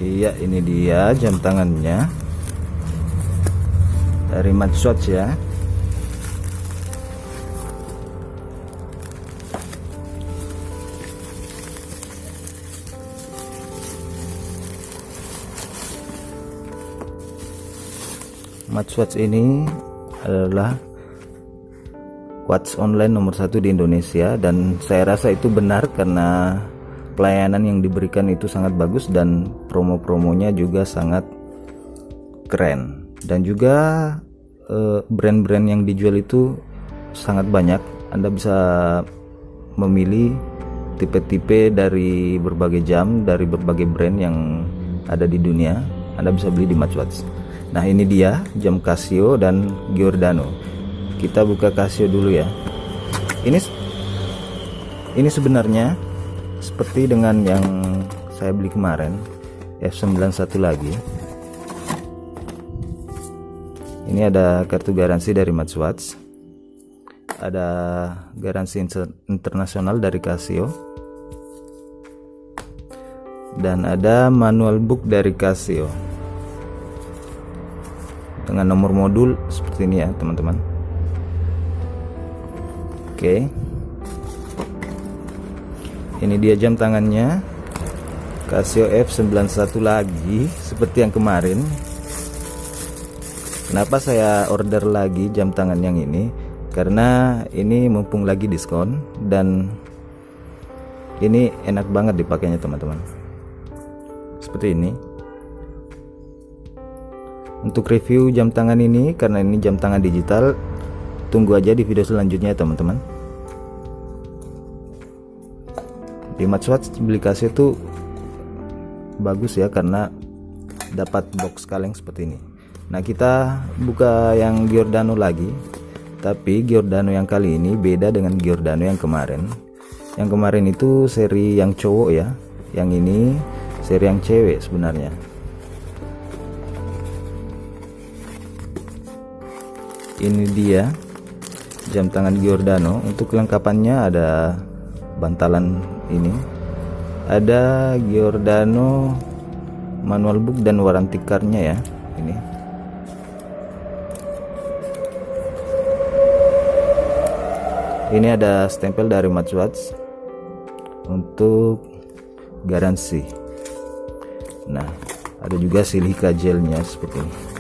Iya, ini dia jam tangannya dari Matswatch ya. Matswatch ini adalah watch online nomor 1 di Indonesia, dan saya rasa itu benar karena pelayanan yang diberikan itu sangat bagus dan promo-promonya juga sangat keren, dan juga brand-brand yang dijual itu sangat banyak. Anda bisa memilih tipe-tipe dari berbagai jam dari berbagai brand yang ada di dunia. Anda bisa beli di Matswatch. Nah, ini dia jam Casio dan Giordano. Kita buka Casio dulu ya. Ini sebenarnya seperti dengan yang saya beli kemarin, F91 lagi. Ini ada kartu garansi dari Matswatch, ada garansi internasional dari Casio, dan ada manual book dari Casio dengan nomor modul seperti ini ya teman-teman. Oke, ini dia jam tangannya Casio F91 lagi seperti yang kemarin. Kenapa saya order lagi jam tangan yang ini? Karena ini mumpung lagi diskon dan ini enak banget dipakainya teman-teman. Seperti ini. Untuk review jam tangan ini, karena ini jam tangan digital, tunggu aja di video selanjutnya ya teman-teman. Di Matswatch beli Casio itu bagus ya karena dapat box kaleng seperti ini. Nah, kita buka yang Giordano lagi, tapi Giordano yang kali ini beda dengan Giordano yang kemarin. Yang kemarin itu seri yang cowok ya, yang ini seri yang cewek sebenarnya. Ini dia jam tangan Giordano. Untuk kelengkapannya ada bantalan ini, ada Giordano manual book dan warranty card-nya ya. Ini ada stempel dari Matswatch untuk garansi. Nah, ada juga silika gelnya seperti ini.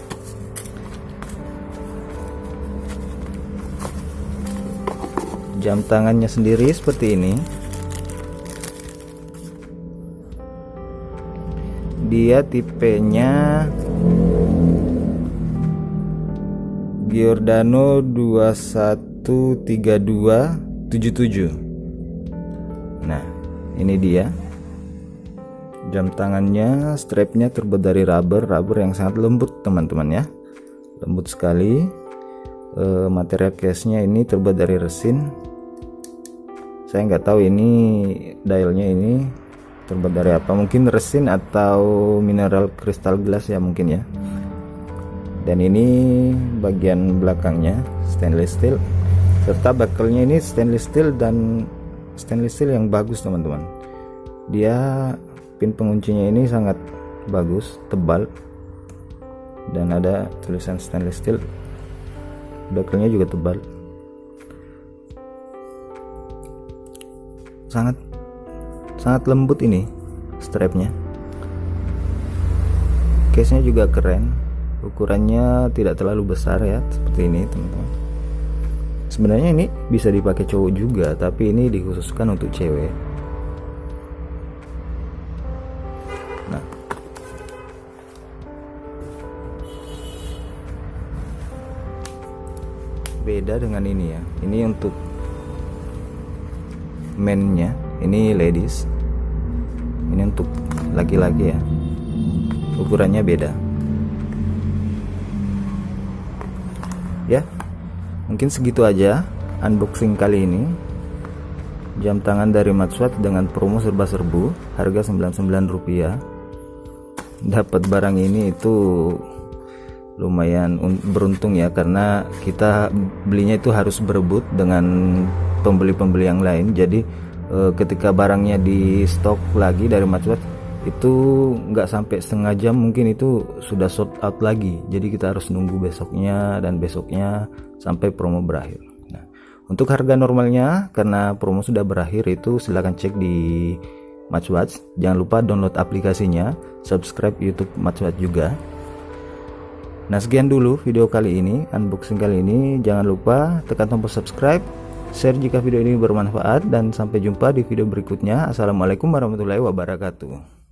Jam tangannya sendiri seperti ini. Dia tipenya Giordano 213277. Nah, ini dia jam tangannya. Strapnya terbuat dari rubber yang sangat lembut teman-teman ya, lembut sekali. Material case-nya ini terbuat dari resin. Saya nggak tahu ini dialnya ini terbuat dari apa, mungkin resin atau mineral kristal gelas ya mungkin ya. Dan ini bagian belakangnya stainless steel, serta bekelnya ini stainless steel, dan stainless steel yang bagus teman-teman. Dia pin penguncinya ini sangat bagus, tebal, dan ada tulisan stainless steel. Bekelnya juga tebal, sangat lembut ini strapnya. Case nya juga keren, ukurannya tidak terlalu besar ya, seperti ini teman-teman. Sebenarnya ini bisa dipakai cowok juga, tapi ini dikhususkan untuk cewek. Nah, beda dengan ini ya, ini untuk men-nya, ini ladies, ini untuk laki-laki ya, ukurannya beda ya. Mungkin segitu aja unboxing kali ini. Jam tangan dari Matswatch dengan promo serba-serbu, harga Rp99. Dapat barang ini itu lumayan beruntung ya, karena kita belinya itu harus berebut dengan pembeli-pembeli yang lain. Jadi ketika barangnya di stok lagi dari Matswatch, itu nggak sampai setengah jam mungkin itu sudah sold out lagi. Jadi kita harus nunggu besoknya dan besoknya sampai promo berakhir. Nah, untuk harga normalnya karena promo sudah berakhir itu silahkan cek di Matchwatch. Jangan lupa download aplikasinya, subscribe YouTube Matchwatch juga. Nah, sekian dulu video kali ini, unboxing kali ini. Jangan lupa tekan tombol subscribe, share jika video ini bermanfaat, dan sampai jumpa di video berikutnya. Assalamualaikum warahmatullahi wabarakatuh.